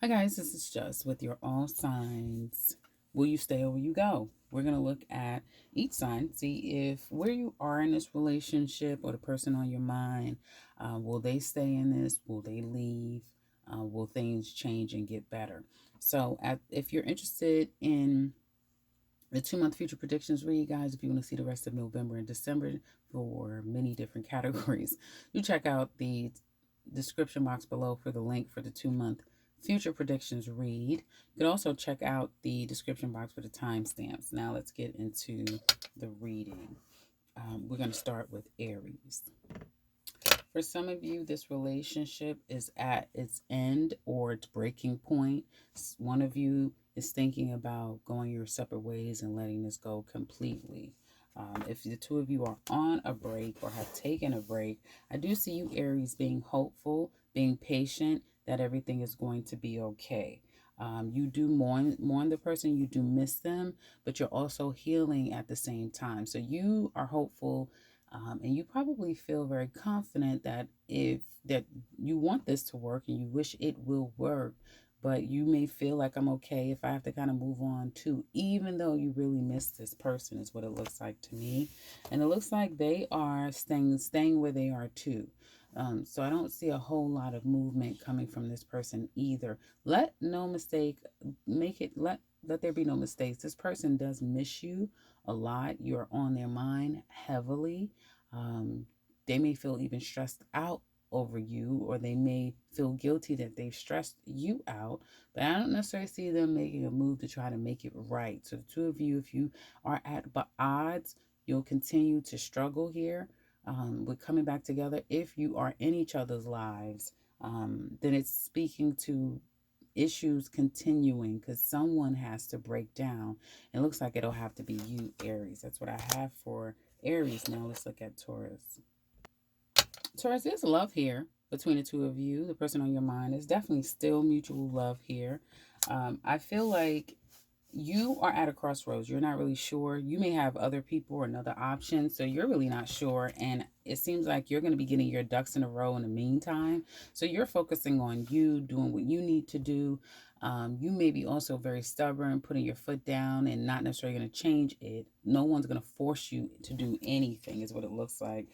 Hi guys, this is Just with your all signs. Will you stay or will you go? We're going to look at each sign, see if where you are in this relationship or the person on your mind, will they stay in this? Will they leave? Will things change and get better? So, if you're interested in the 2 month future predictions read, guys, if you want to see the rest of November and December for many different categories, you check out the description box below for the link for the 2 month future predictions read. You can also check out the description box for the timestamps. Now let's get into the reading. We're going to start with Aries. For some of you, this relationship is at its end or its breaking point. One of you is thinking about going your separate ways and letting this go completely. If the two of you are on a break or have taken a break, I do see you, Aries, being hopeful, being patient that everything is going to be okay. You do mourn the person, you do miss them, but you're also healing at the same time. So you are hopeful, and you probably feel very confident that if that you want this to work and you wish it will work, but you may feel like I'm okay if I have to kind of move on too, even though you really miss this person, is what it looks like to me. And it looks like they are staying where they are too. So I don't see a whole lot of movement coming from this person either. Let no mistake, make it let there be no mistakes. This person does miss you a lot. You're on their mind heavily. Um, they may feel even stressed out over you, or they may feel guilty that they've stressed you out, but I don't necessarily see them making a move to try to make it right. So the two of you, if you are at odds, you'll continue to struggle here with coming back together. If you are in each other's lives, then it's speaking to issues continuing because someone has to break down. It looks like it'll have to be you, Aries. That's what I have for Aries. Now let's look at Taurus. Taurus, there's love here between the two of you. The person on your mind is definitely still mutual love here. I feel like you are at a crossroads. You're not really sure. You may have other people or another option, so you're really not sure. And it seems like you're going to be getting your ducks in a row in the meantime. So you're focusing on you, doing what you need to do. You may be also very stubborn, putting your foot down and not necessarily going to change it. No one's going to force you to do anything, is what it looks like.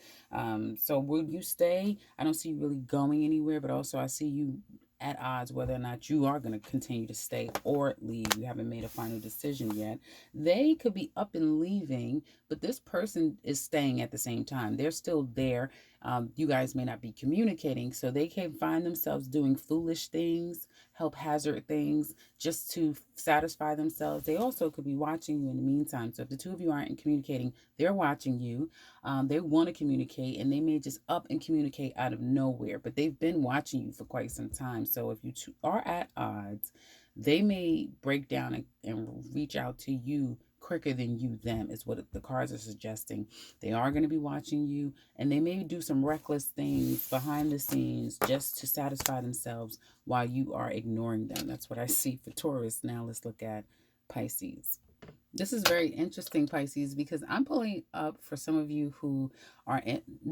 So will you stay? I don't see you really going anywhere, but also I see you at odds whether or not you are going to continue to stay or leave. You haven't made a final decision yet. They could be up and leaving, but this person is staying at the same time. They're still there. You guys may not be communicating, so they can find themselves doing foolish things, help hazard things just to satisfy themselves. They also could be watching you in the meantime. So if the two of you aren't communicating, they're watching you. They want to communicate, and they may just up and communicate out of nowhere, but they've been watching you for quite some time. So if you two are at odds, they may break down and reach out to you quicker than you them, is what the cards are suggesting. They are going to be watching you, and they may do some reckless things behind the scenes just to satisfy themselves while you are ignoring them. That's what I see for Taurus. Now let's look at Pisces. This is very interesting, Pisces, because I'm pulling up for some of you who are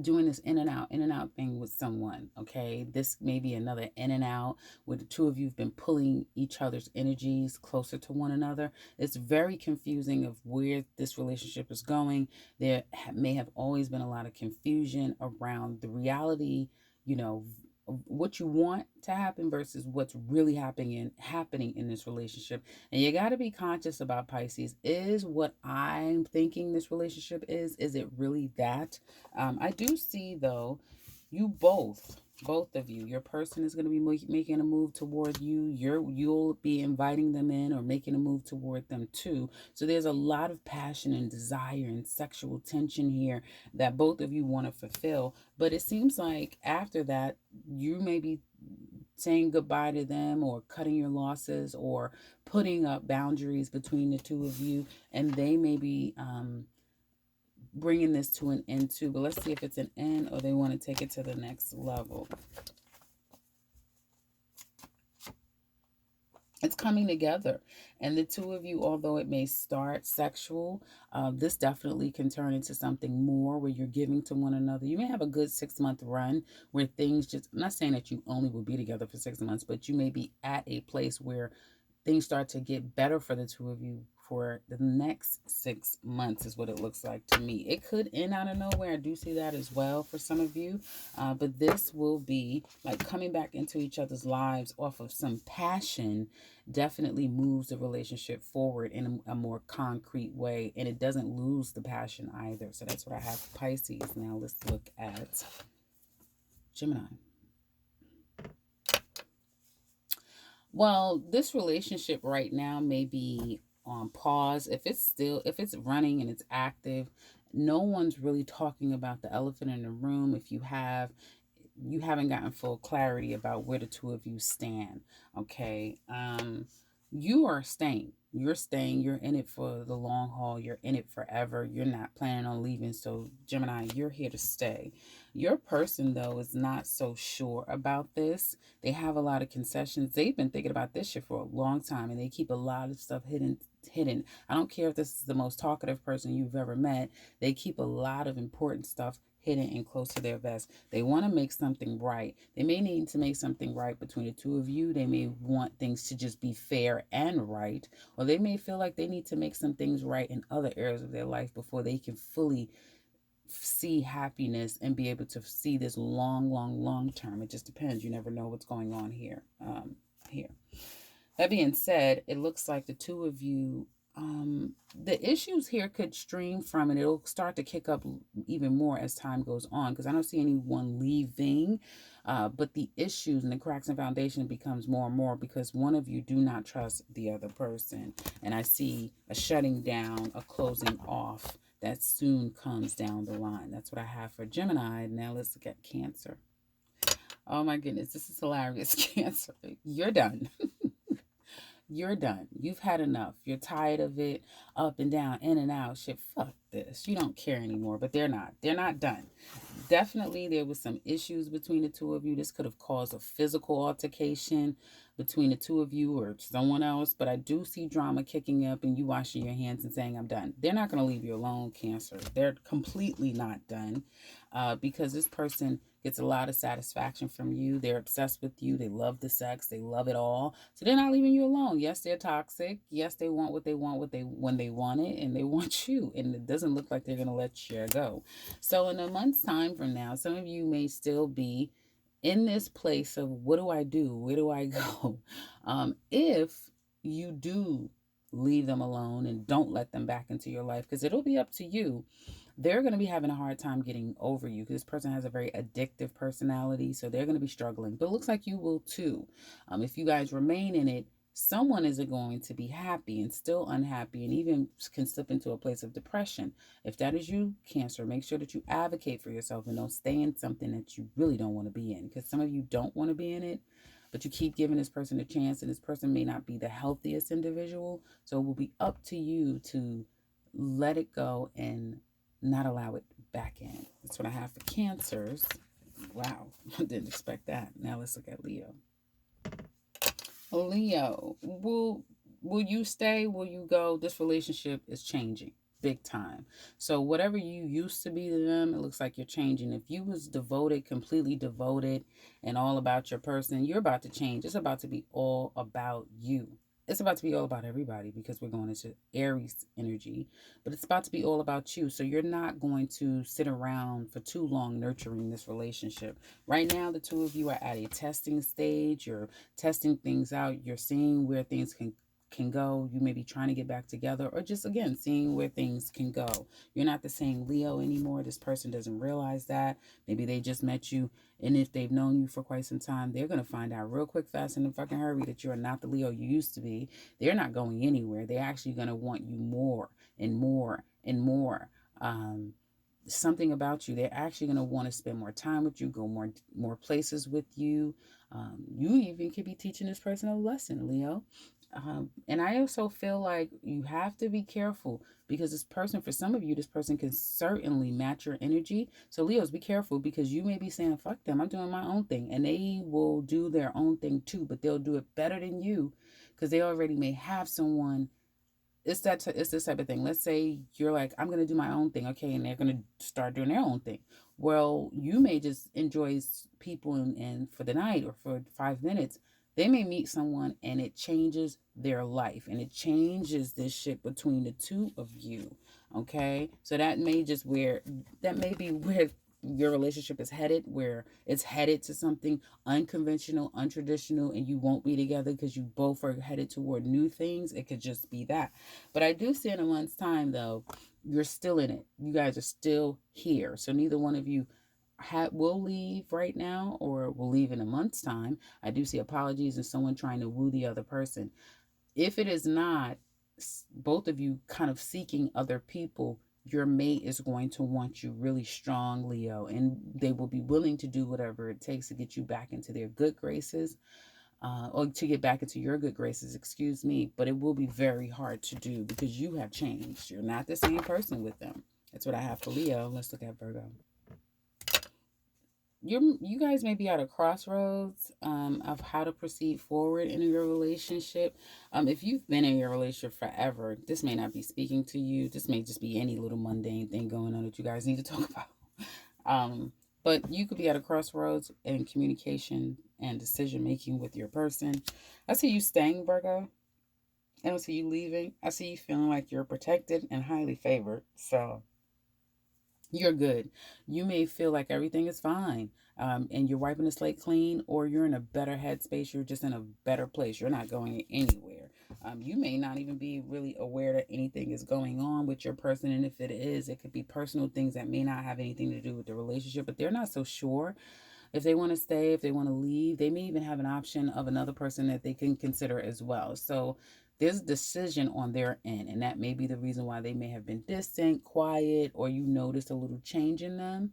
doing this in and out thing with someone. Okay, this may be another in and out where the two of you have been pulling each other's energies closer to one another. It's very confusing of where this relationship is going. There may have always been a lot of confusion around the reality, you know, what you want to happen versus what's really happening in this relationship. And you got to be conscious about, Pisces, is what I'm thinking this relationship is it really that? I do see, though, you both of you, your person is going to be making a move toward you. You'll be inviting them in or making a move toward them too. So there's a lot of passion and desire and sexual tension here that both of you want to fulfill. But it seems like after that, you may be saying goodbye to them or cutting your losses or putting up boundaries between the two of you, and they may be bringing this to an end too. But let's see if it's an end or they want to take it to the next level. it's coming together. And the two of you, although it may start sexual, this definitely can turn into something more where you're giving to one another. You may have a good 6 month run where things just, I'm not saying that you only will be together for 6 months, but you may be at a place where things start to get better for the two of you for the next 6 months is what it looks like to me. It could end out of nowhere. I do see that as well for some of you. But this will be like coming back into each other's lives off of some passion, definitely moves the relationship forward in a more concrete way. And it doesn't lose the passion either. So that's what I have for Pisces. Now let's look at Gemini. Well, this relationship right now may be on pause. If it's running and it's active, no one's really talking about the elephant in the room. If you have, you haven't gotten full clarity about where the two of you stand. Okay. You are staying. You're staying. You're in it for the long haul. You're in it forever. You're not planning on leaving. So, Gemini, you're here to stay. Your person, though, is not so sure about this. They have a lot of concessions. They've been thinking about this shit for a long time, and they keep a lot of stuff hidden. I don't care if this is the most talkative person you've ever met. They keep a lot of important stuff hidden and close to their vest. They want to make something right. They may need to make something right between the two of you. They may want things to just be fair and right, or they may feel like they need to make some things right in other areas of their life before they can fully see happiness and be able to see this long term. It just depends. You never know what's going on here. That being said, it looks like the two of you, the issues here could stream from, and it'll start to kick up even more as time goes on, because I don't see anyone leaving, but the issues and the cracks in foundation becomes more and more because one of you do not trust the other person. And I see a shutting down, a closing off that soon comes down the line. That's what I have for Gemini. Now let's look at Cancer. Oh my goodness, this is hilarious. Cancer, you're done. You're done. You've had enough. You're tired of it, up and down, in and out. Shit, fuck this. You don't care anymore, but they're not. They're not done. Definitely there was some issues between the two of you. This could have caused a physical altercation between the two of you or someone else, but I do see drama kicking up and you washing your hands and saying, I'm done. They're not going to leave you alone, Cancer. They're completely not done, because this person gets a lot of satisfaction from you. They're obsessed with you. They love the sex. They love it all. So they're not leaving you alone. Yes, they're toxic. Yes, they want what they want, when they want it, and they want you. And it doesn't look like they're going to let you go. So in a month's time from now, some of you may still be in this place of, what do I do? Where do I go? If you do leave them alone and don't let them back into your life, because it'll be up to you, they're going to be having a hard time getting over you, because this person has a very addictive personality. So they're going to be struggling, but it looks like you will too. If you guys remain in it, someone isn't going to be happy and still unhappy, and even can slip into a place of depression. If that is you, Cancer, make sure that you advocate for yourself and don't stay in something that you really don't want to be in, because some of you don't want to be in it, but you keep giving this person a chance, and this person may not be the healthiest individual. So it will be up to you to let it go and not allow it back in. That's what I have for Cancers. Wow, I didn't expect that. Now let's look at Leo. Leo, will you stay? Will you go? This relationship is changing big time. So whatever you used to be to them, it looks like you're changing. If you was devoted, completely devoted, and all about your person, you're about to change. It's about to be all about you. It's about to be all about everybody, because we're going into Aries energy, but it's about to be all about you. So you're not going to sit around for too long nurturing this relationship. Right now, the two of you are at a testing stage. You're testing things out. You're seeing where things can go. You may be trying to get back together, or just, again, seeing where things can go. You're not the same Leo anymore. This person doesn't realize that. Maybe they just met you, and if they've known you for quite some time, they're going to find out real quick, fast, and in a fucking hurry that you are not the Leo you used to be. They're not going anywhere. They're actually going to want you more and more and more. something about you. They're actually going to want to spend more time with you, go more places with you. You even could be teaching this person a lesson, Leo. And I also feel like you have to be careful because this person, for some of you, this person can certainly match your energy. So, Leos, be careful because you may be saying, fuck them, I'm doing my own thing. And they will do their own thing too, but they'll do it better than you because they already may have someone. It's this type of thing. Let's say you're like, I'm gonna do my own thing, okay, and they're gonna start doing their own thing. Well, you may just enjoy people and for the night or for 5 minutes. They may meet someone and it changes their life and it changes this shit between the two of you. Okay, so that may be where your relationship is headed, where it's headed to something unconventional, untraditional, and you won't be together because you both are headed toward new things. It could just be that. But I do see in a month's time, though, you're still in it. You guys are still here. So neither one of you will leave right now or will leave in a month's time. I do see apologies and someone trying to woo the other person. If it is not both of you kind of seeking other people, your mate is going to want you really strong, Leo, and they will be willing to do whatever it takes to get you back into their good graces, or to get back into your good graces, excuse me. But it will be very hard to do because you have changed. You're not the same person with them. That's what I have for Leo. Let's look at Virgo. You guys may be at a crossroads of how to proceed forward in your relationship. If you've been in your relationship forever, this may not be speaking to you. This may just be any little mundane thing going on that you guys need to talk about. But you could be at a crossroads in communication and decision making with your person. I see you staying, Virgo. I don't see you leaving. I see you feeling like you're protected and highly favored. So you're good. You may feel like everything is fine, and you're wiping the slate clean, or you're in a better headspace. You're just in a better place. You're not going anywhere. You may not even be really aware that anything is going on with your person, and if it is, it could be personal things that may not have anything to do with the relationship, but they're not so sure if they want to stay, if they want to leave. They may even have an option of another person that they can consider as well. So there's a decision on their end, and that may be the reason why they may have been distant, quiet, or you noticed a little change in them.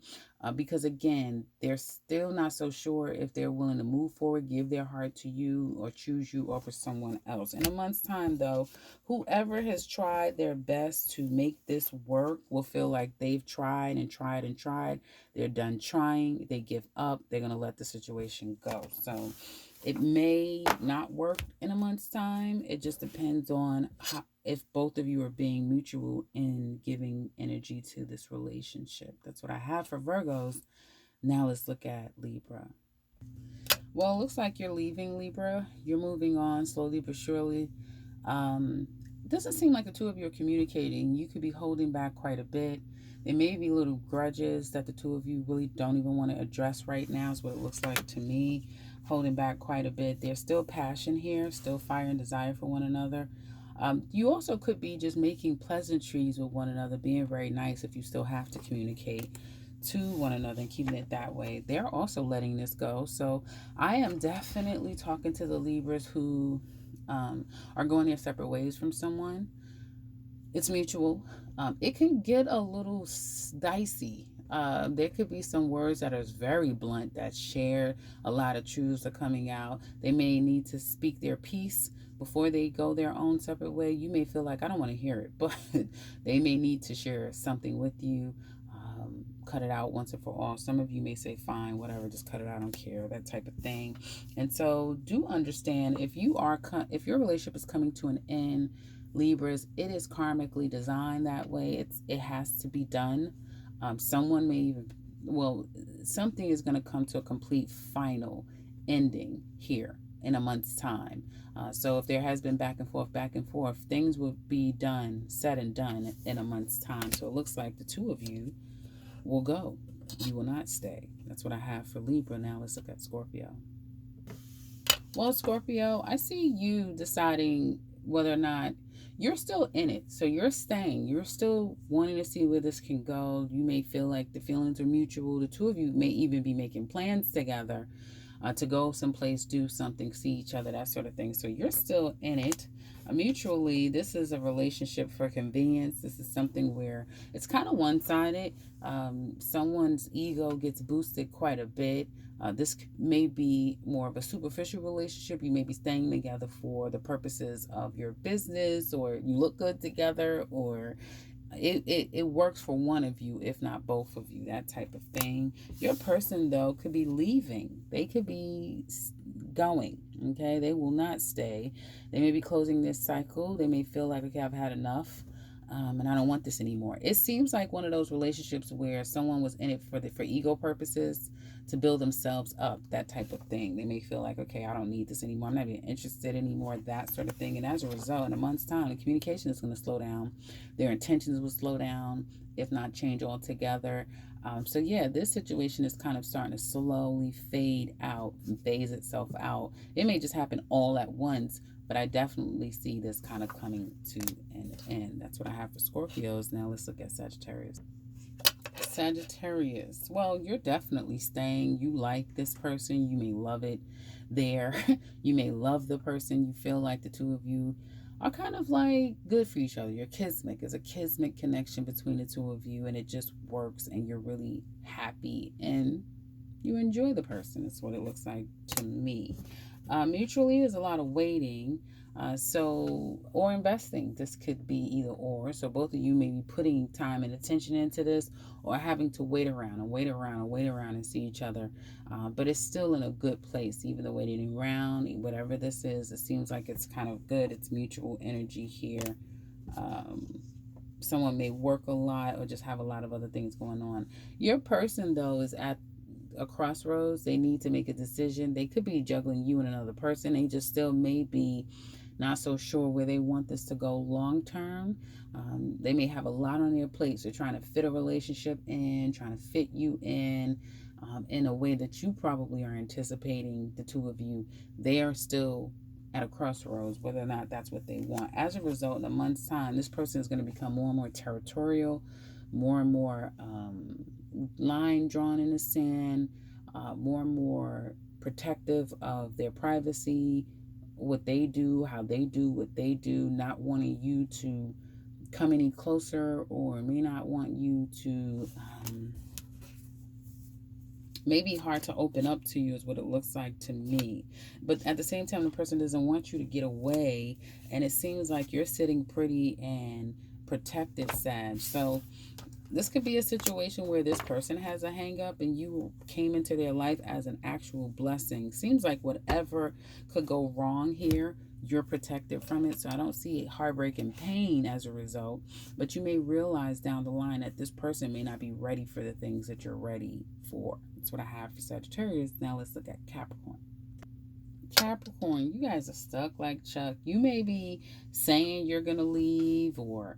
Because again, they're still not so sure if they're willing to move forward, give their heart to you, or choose you over someone else. In a month's time, though, whoever has tried their best to make this work will feel like they've tried and tried and tried. They're done trying, they give up, they're going to let the situation go. So it may not work in a month's time. It just depends on if both of you are being mutual in giving energy to this relationship. That's what I have for Virgos. Now let's look at Libra. Well, it looks like you're leaving, Libra. You're moving on slowly but surely. It doesn't seem like the two of you are communicating. You could be holding back quite a bit. There may be little grudges that the two of you really don't even want to address right now, is what it looks like to me. Holding back quite a bit. There's still passion here, still fire and desire for one another. You also could be just making pleasantries with one another, being very nice if you still have to communicate to one another and keeping it that way. They're also letting this go. So I am definitely talking to the Libras who are going their separate ways from someone. It's mutual. It can get a little dicey. There could be some words that are very blunt that share a lot of truths are coming out. They may need to speak their piece before they go their own separate way. You may feel like, I don't want to hear it, but they may need to share something with you. Cut it out once and for all. Some of you may say, fine, whatever, just cut it out, I don't care, that type of thing. And so do understand, if if your relationship is coming to an end, Libras, it is karmically designed that way. It has to be done. Someone may even, something is going to come to a complete final ending here in a month's time. So if there has been back and forth, things will be done, said and done in a month's time. So it looks like the two of you will go. You will not stay. That's what I have for Libra. Now let's look at Scorpio. Well, Scorpio, I see you deciding whether or not you're still in it. So you're staying. You're still wanting to see where this can go. You may feel like the feelings are mutual. The two of you may even be making plans together. to go someplace, do something, see each other, that sort of thing. So you're still in it. Mutually, this is a relationship for convenience. This is something where it's kind of one-sided. Someone's ego gets boosted quite a bit. This may be more of a superficial relationship. You may be staying together for the purposes of your business, or you look good together, or it works for one of you, if not both of you, that type of thing. Your person, though, could be leaving. They could be going, okay? They will not stay. They may be closing this cycle. They may feel like, okay, I've had enough. And I don't want this anymore. It seems like one of those relationships where someone was in it for ego purposes, to build themselves up, that type of thing. They may feel like, okay, I don't need this anymore. I'm not even interested anymore, that sort of thing. And as a result, in a month's time, the communication is going to slow down. Their intentions will slow down, if not change altogether. So yeah, this situation is kind of starting to slowly fade out and phase itself out. It may just happen all at once, but I definitely see this kind of coming to an end. That's what I have for Scorpios. Now let's look at Sagittarius. Sagittarius. Well, you're definitely staying. You like this person. You may love it there. You may love the person. You feel like the two of you are kind of like good for each other. You're kismic. There's a kismic connection between the two of you, and it just works, and you're really happy and you enjoy the person. That's what it looks like to me. Mutually, there's a lot of waiting. Or investing. This could be either or. So both of you may be putting time and attention into this, or having to wait around and see each other. But it's still in a good place, even the waiting around, whatever this is. It seems like it's kind of good. It's mutual energy here. Someone may work a lot or just have a lot of other things going on. Your person, though, is at a crossroads. They need to make a decision. They could be juggling you and another person. They just still may be not so sure where they want this to go long term. They may have a lot on their plate. So trying to fit a relationship in, trying to fit you in a way that you probably are anticipating, the two of you. They are still at a crossroads, whether or not that's what they want. As a result, in a month's time, this person is going to become more and more territorial, more and more line drawn in the sand, more and more protective of their privacy, what they do, how they do what they do, not wanting you to come any closer, or may not want you to, maybe hard to open up to you, is what it looks like to me. But at the same time, the person doesn't want you to get away, and it seems like you're sitting pretty and protected, Sag. So this could be a situation where this person has a hang up and you came into their life as an actual blessing. Seems like whatever could go wrong here, you're protected from it. So I don't see heartbreak and pain as a result, but you may realize down the line that this person may not be ready for the things that you're ready for. That's what I have for Sagittarius. Now let's look at Capricorn. Capricorn, you guys are stuck like Chuck. You may be saying you're going to leave, or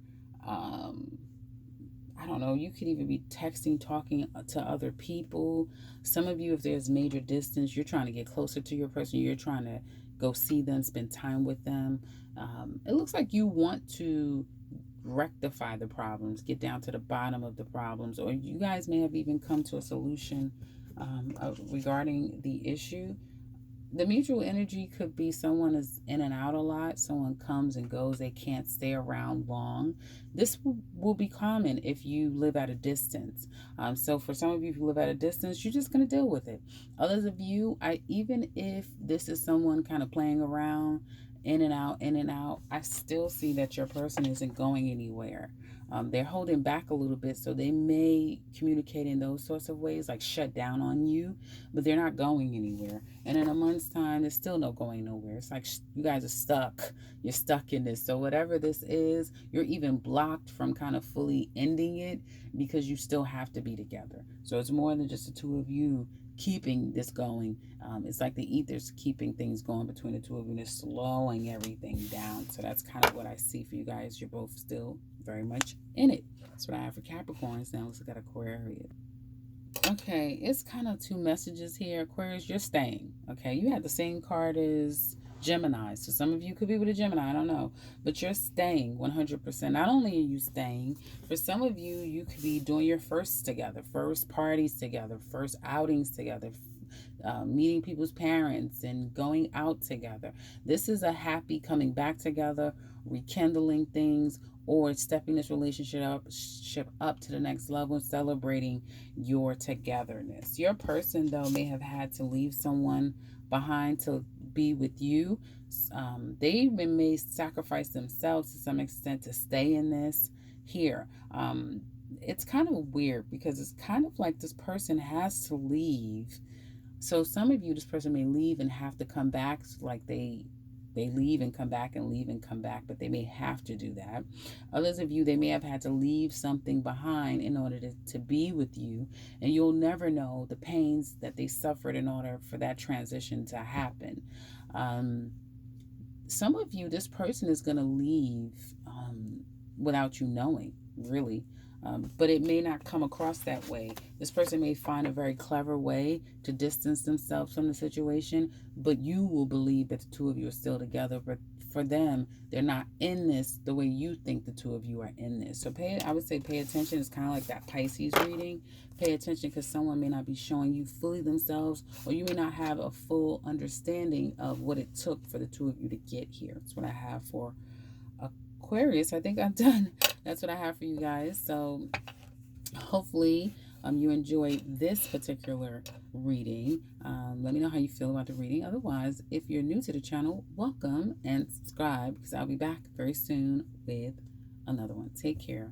I don't know, you could even be texting, talking to other people. Some of you, if there's major distance, you're trying to get closer to your person. You're trying to go see them, spend time with them. It looks like you want to rectify the problems, get down to the bottom of the problems, or you guys may have even come to a solution regarding the issue. The mutual energy could be someone is in and out a lot. Someone comes and goes. They can't stay around long. This will be common if you live at a distance. So for some of you who live at a distance, you're just going to deal with it. Others of you, even if this is someone kind of playing around, in and out, I still see that your person isn't going anywhere. They're holding back a little bit, so they may communicate in those sorts of ways, like shut down on you, but they're not going anywhere. And in a month's time, there's still no going nowhere. It's like you guys are stuck. You're stuck in this. So whatever this is, you're even blocked from kind of fully ending it because you still have to be together. So it's more than just the two of you keeping this going. It's like the ether's keeping things going between the two of you, and it's slowing everything down. So that's kind of what I see for you guys. You're both still very much in it. That's what I have for Capricorns. Now let's look at Aquarius. Okay, it's kind of two messages here. Aquarius, you're staying. Okay, you had the same card as Gemini. So some of you could be with a Gemini, I don't know. But you're staying 100%. Not only are you staying, for some of you, you could be doing your firsts together, first parties together, first outings together, meeting people's parents and going out together. This is a happy coming back together, rekindling things, or stepping this relationship up to the next level, celebrating your togetherness. Your person, though, may have had to leave someone behind to be with you. They even may sacrifice themselves to some extent to stay in this here. It's kind of weird because it's kind of like this person has to leave. So some of you, this person may leave and have to come back, like they leave and come back and leave and come back, but they may have to do that. Others of you, they may have had to leave something behind in order to be with you, and you'll never know the pains that they suffered in order for that transition to happen. Some of you, this person is going to leave without you knowing, really. But it may not come across that way. This person may find a very clever way to distance themselves from the situation, but you will believe that the two of you are still together. But for them, they're not in this the way you think the two of you are in this. So I would say pay attention. It's kind of like that Pisces reading. Pay attention because someone may not be showing you fully themselves, or you may not have a full understanding of what it took for the two of you to get here. That's what I have for Aquarius. I think I'm done. That's what I have for you guys. So hopefully you enjoyed this particular reading. Let me know how you feel about the reading. Otherwise, if you're new to the channel, welcome and subscribe because I'll be back very soon with another one. Take care.